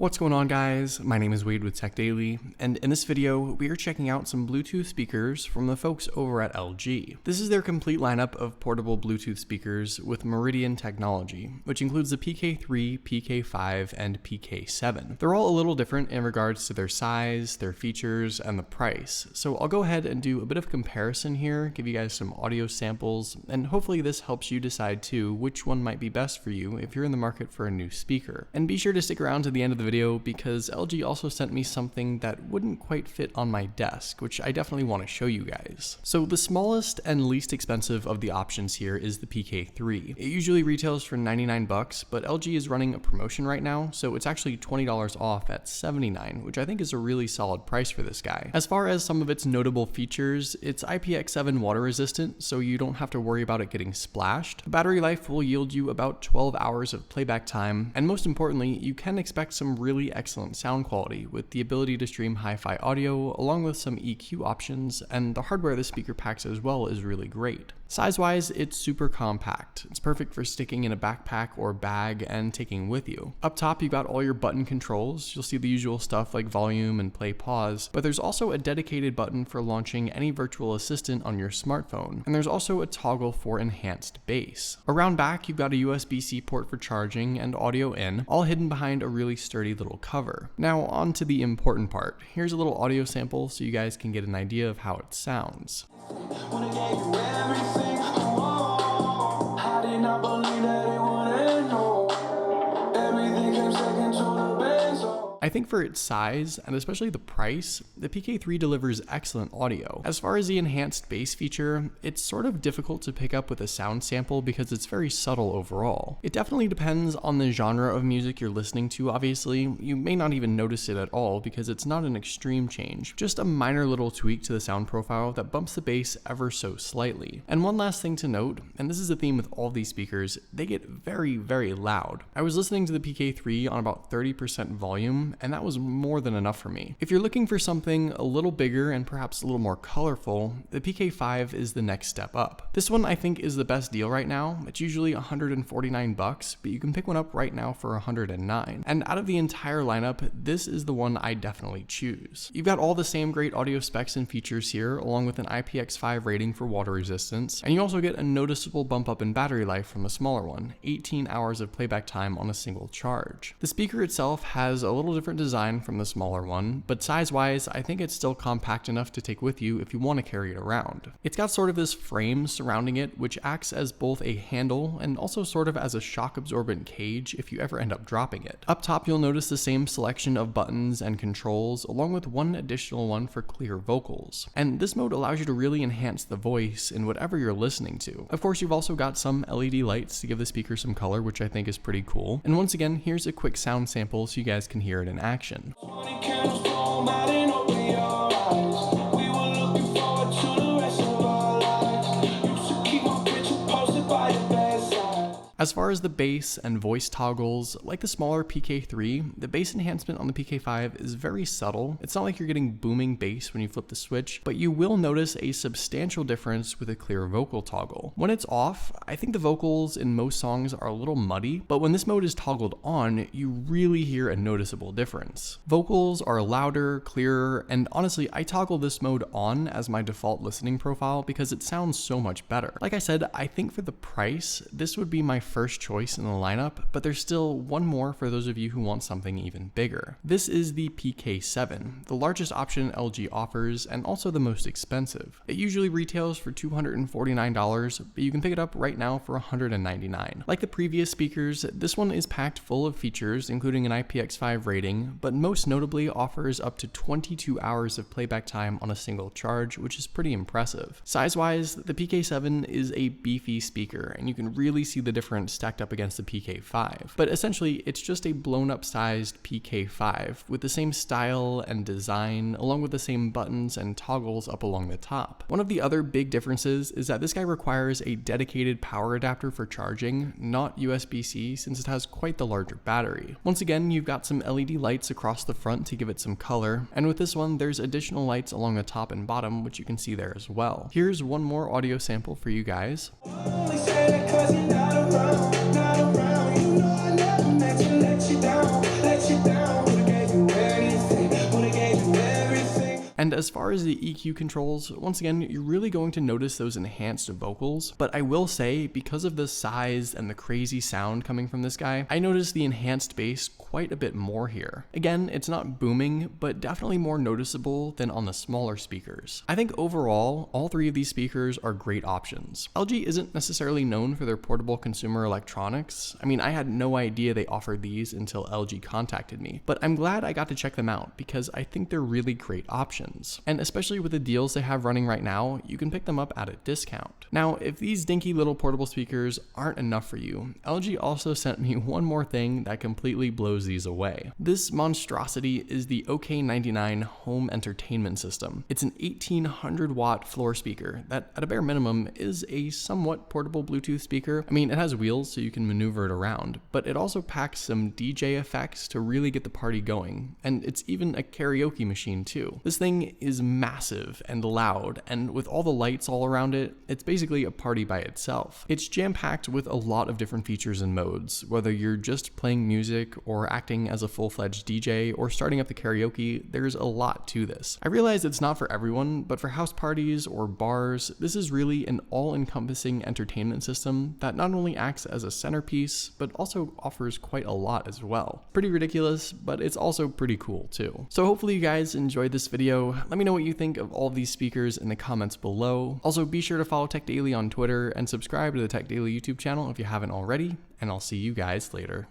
What's going on, guys? My name is Wade with Tech Daily, and in this video, we are checking out some Bluetooth speakers from the folks over at LG. This is their complete lineup of portable Bluetooth speakers with Meridian technology, which includes the PK3, PK5, and PK7. They're all a little different in regards to their size, their features, and the price, so I'll go ahead and do a bit of comparison here, give you guys some audio samples, and hopefully this helps you decide too which one might be best for you if you're in the market for a new speaker. And be sure to stick around to the end of the video because LG also sent me something that wouldn't quite fit on my desk, which I definitely want to show you guys. So the smallest and least expensive of the options here is the PK3. It usually retails for 99 bucks, but LG is running a promotion right now, so it's actually $20 off at 79, which I think is a really solid price for this guy. As far as some of its notable features, it's IPX7 water resistant, so you don't have to worry about it getting splashed. The battery life will yield you about 12 hours of playback time, and most importantly, you can expect some really excellent sound quality with the ability to stream hi-fi audio along with some EQ options, and the hardware the speaker packs as well is really great. Size-wise, it's super compact. It's perfect for sticking in a backpack or bag and taking with you. Up top, you've got all your button controls. You'll see the usual stuff like volume and play pause, but there's also a dedicated button for launching any virtual assistant on your smartphone, and there's also a toggle for enhanced bass. Around back, you've got a USB-C port for charging and audio in, all hidden behind a really sturdy little cover. Now on to the important part. Here's a little audio sample so you guys can get an idea of how it sounds. I think for its size, and especially the price, the PK3 delivers excellent audio. As far as the enhanced bass feature, it's sort of difficult to pick up with a sound sample because it's very subtle overall. It definitely depends on the genre of music you're listening to, obviously. You may not even notice it at all because it's not an extreme change, just a minor little tweak to the sound profile that bumps the bass ever so slightly. And one last thing to note, and this is a theme with all these speakers, they get very, very loud. I was listening to the PK3 on about 30% volume, and that was more than enough for me. If you're looking for something a little bigger and perhaps a little more colorful, the PK5 is the next step up. This one I think is the best deal right now. It's usually 149 bucks, but you can pick one up right now for 109. And out of the entire lineup, this is the one I definitely choose. You've got all the same great audio specs and features here, along with an IPX5 rating for water resistance, and you also get a noticeable bump up in battery life from the smaller one, 18 hours of playback time on a single charge. The speaker itself has a little different design from the smaller one, but size-wise, I think it's still compact enough to take with you if you want to carry it around. It's got sort of this frame surrounding it, which acts as both a handle and also sort of as a shock-absorbent cage if you ever end up dropping it. Up top, you'll notice the same selection of buttons and controls, along with one additional one for clear vocals. And this mode allows you to really enhance the voice in whatever you're listening to. Of course, you've also got some LED lights to give the speaker some color, which I think is pretty cool. And once again, here's a quick sound sample so you guys can hear it in action. As far as the bass and voice toggles, like the smaller PK3, the bass enhancement on the PK5 is very subtle. It's not like you're getting booming bass when you flip the switch, but you will notice a substantial difference with a clear vocal toggle. When it's off, I think the vocals in most songs are a little muddy, but when this mode is toggled on, you really hear a noticeable difference. Vocals are louder, clearer, and honestly, I toggle this mode on as my default listening profile because it sounds so much better. Like I said, I think for the price, this would be my first choice in the lineup, but there's still one more for those of you who want something even bigger. This is the PK7, the largest option LG offers and also the most expensive. It usually retails for $249, but you can pick it up right now for $199. Like the previous speakers, this one is packed full of features, including an IPX5 rating, but most notably offers up to 22 hours of playback time on a single charge, which is pretty impressive. Size-wise, the PK7 is a beefy speaker, and you can really see the difference stacked up against the PK5, but essentially it's just a blown up sized PK5 with the same style and design along with the same buttons and toggles up along the top. One of the other big differences is that this guy requires a dedicated power adapter for charging, not USB-C, since it has quite the larger battery. Once again, you've got some LED lights across the front to give it some color, and with this one there's additional lights along the top and bottom, which you can see there as well. Here's one more audio sample for you guys. Not around, you know I never meant to let you down. as far as the EQ controls, once again, you're really going to notice those enhanced vocals, but I will say, because of the size and the crazy sound coming from this guy, I noticed the enhanced bass quite a bit more here. Again, it's not booming, but definitely more noticeable than on the smaller speakers. I think overall, all three of these speakers are great options. LG isn't necessarily known for their portable consumer electronics. I mean, I had no idea they offered these until LG contacted me, but I'm glad I got to check them out because I think they're really great options. And especially with the deals they have running right now, you can pick them up at a discount. Now, if these dinky little portable speakers aren't enough for you, LG also sent me one more thing that completely blows these away. This monstrosity is the OK99 home entertainment system. It's an 1800 watt floor speaker that at a bare minimum is a somewhat portable Bluetooth speaker. I mean, it has wheels so you can maneuver it around, but it also packs some DJ effects to really get the party going, and it's even a karaoke machine too. This thing is massive and loud, and with all the lights all around it, it's basically a party by itself. It's jam-packed with a lot of different features and modes, whether you're just playing music or acting as a full-fledged DJ or starting up the karaoke, there's a lot to this. I realize it's not for everyone, but for house parties or bars, this is really an all-encompassing entertainment system that not only acts as a centerpiece, but also offers quite a lot as well. Pretty ridiculous, but it's also pretty cool too. So hopefully you guys enjoyed this video. Let me know what you think of all of these speakers in the comments below. Also, be sure to follow Tech Daily on Twitter and subscribe to the Tech Daily YouTube channel if you haven't already, and I'll see you guys later.